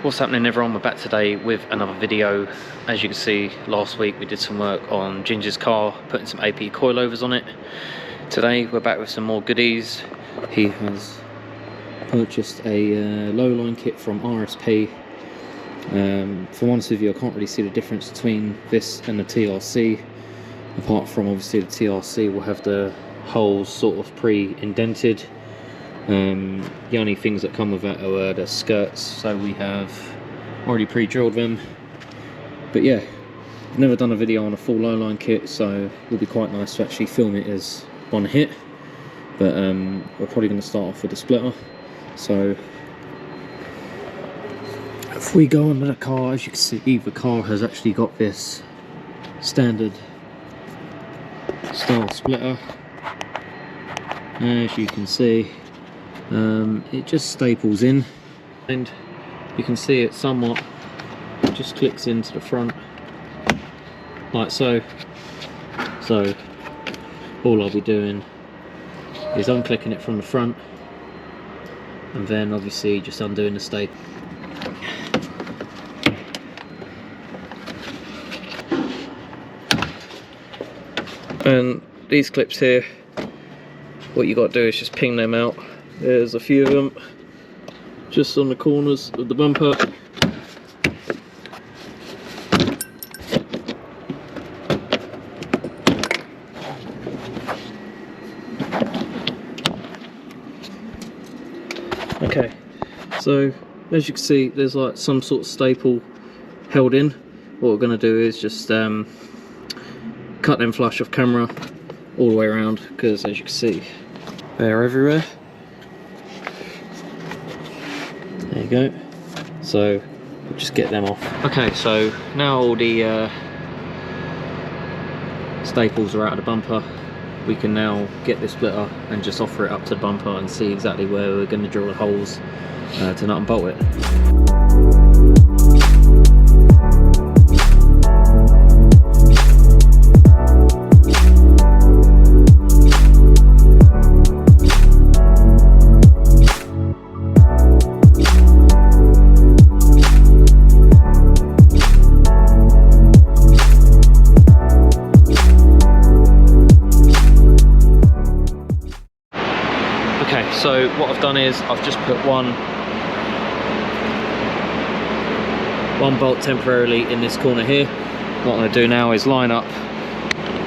What's happening, everyone? We're back today with another video. As you can see, last week we did some work on Ginger's car, putting some AP coilovers on it. Today we're back with some more goodies. He has purchased a Lowline kit from RSP. For honest with you, I can't really see the difference between this and the TRC, apart from obviously the TRC will have the holes sort of pre-indented. The only things that come with that are the skirts, so we have already pre-drilled them. But yeah, I've never done a video on a full Lowline kit, so it will be quite nice to actually film it as one hit. But we're probably going to start off with the splitter. So if we go under the car, as you can see, the car has actually got this standard style splitter. As you can see, it just staples in, and you can see it somewhat just clicks into the front like so. So all I'll be doing is unclicking it from the front, and then obviously just undoing the staple. And these clips here, what you got to do is just ping them out. There's a few of them just on the corners of the bumper. Okay, so as you can see, there's like some sort of staple held in. What we're going to do is just cut them flush off camera all the way around, because as you can see, they're everywhere. There you go. So we'll just get them off. Okay, so now all the staples are out of the bumper, we can now get this splitter and just offer it up to the bumper and see exactly where we're going to drill the holes to nut and bolt it. So what I've done is I've just put one bolt temporarily in this corner here. What I'm going to do now is line up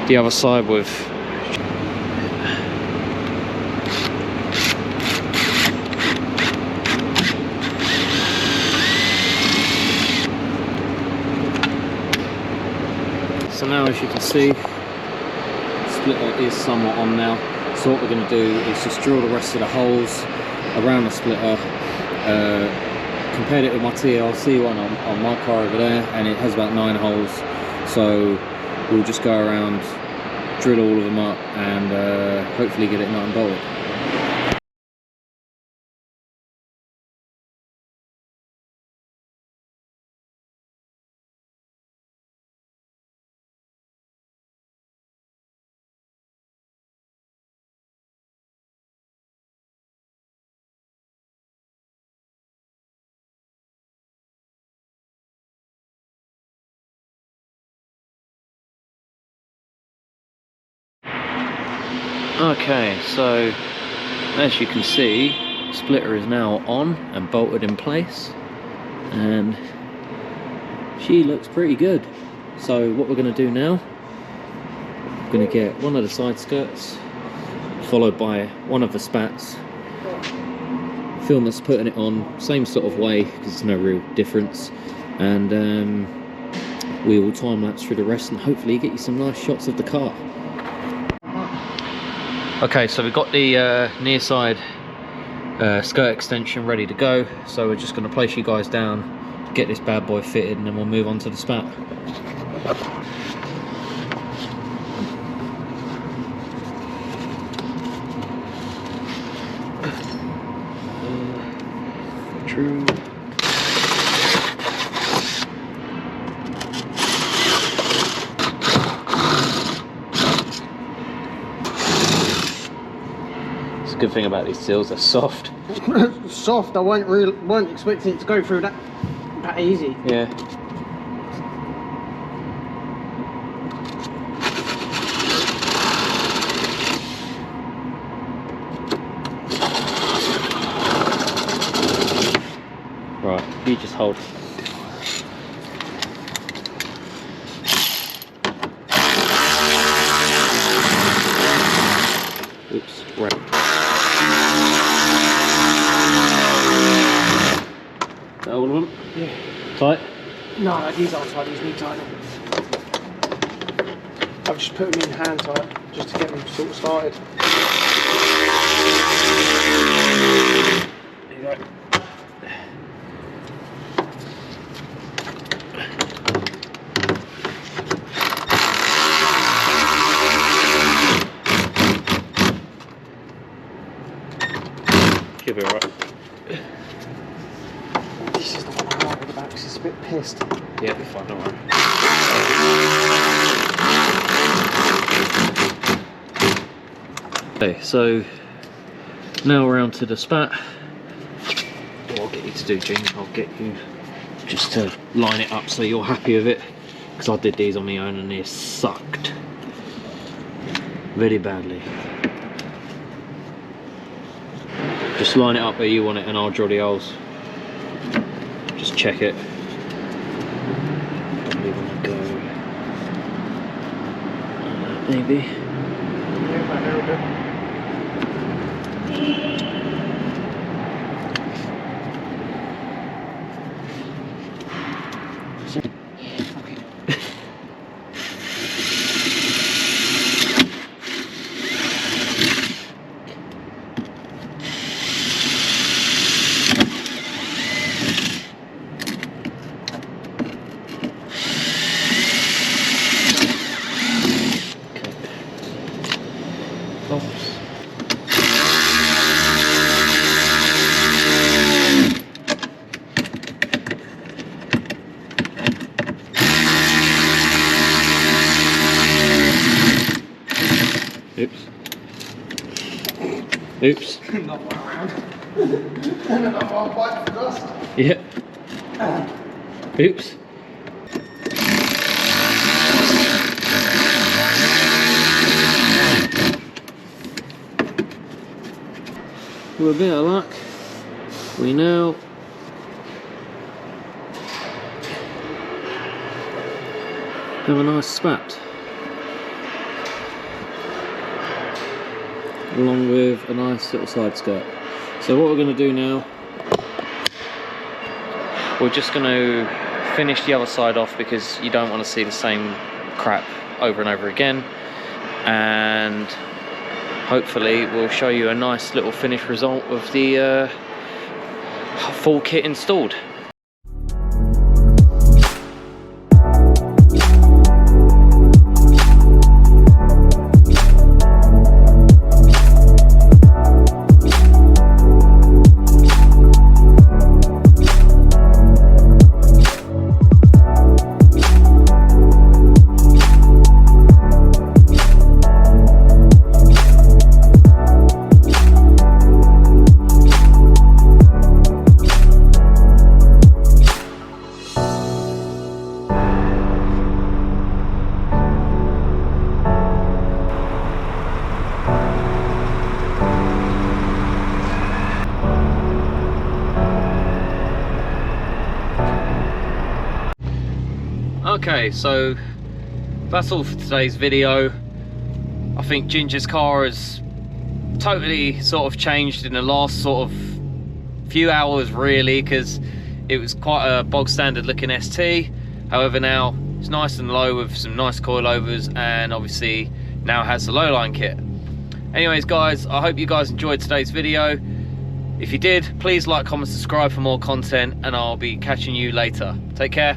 the other side with so now, as you can see, the splitter is somewhat on now. So what we're going to do is just drill the rest of the holes around the splitter. Compared it with my TRC one on my car over there, and it has about 9 holes. So we'll just go around, drill all of them up, and hopefully get it nut and bolted. Okay, so as you can see, the splitter is now on and bolted in place, and she looks pretty good. So what we're going to do now, we're going to get one of the side skirts followed by one of the spats, film us putting it on, same sort of way because there's no real difference, and we will time lapse through the rest and hopefully get you some nice shots of the car. Okay, so we've got the near side skirt extension ready to go, so we're just going to place you guys down, get this bad boy fitted, and then we'll move on to the spat. True. good thing about these seals, they're soft. Soft, I weren't expecting it to go through that easy. Yeah. Right, you just hold. Oops, right. That all of them? Yeah. Tight? No, these aren't tight, these need tightening. I've just put them in hand tight, just to get them sort of started. There you go. Should be alright. This is the one I like with the back, 'cause it's a bit pissed. Yeah, it'll be fine, don't worry. Okay, so now we're on to the spat. What I'll get you to do, Gene, I'll get you just to line it up so you're happy with it. Because I did these on my own and they sucked very badly. Just line it up where you want it and I'll drill the holes. Just check it. Probably want to go maybe. Yeah, about there a bit. Oops. Oops. Not one around. And another one biting for dust. Yeah. Oops. With a bit of luck, we now have a nice spat. Along with a nice little side skirt. So what we're going to do now, we're just going to finish the other side off because you don't want to see the same crap over and over again, and hopefully we'll show you a nice little finished result of the full kit installed. Okay, so that's all for today's video. I think Ginger's car has totally sort of changed in the last sort of few hours really, because it was quite a bog standard looking ST. However, now it's nice and low with some nice coilovers, and obviously now has the Lowline kit. Anyways guys, I hope you guys enjoyed today's video. If you did, please like, comment, subscribe for more content, and I'll be catching you later. Take care.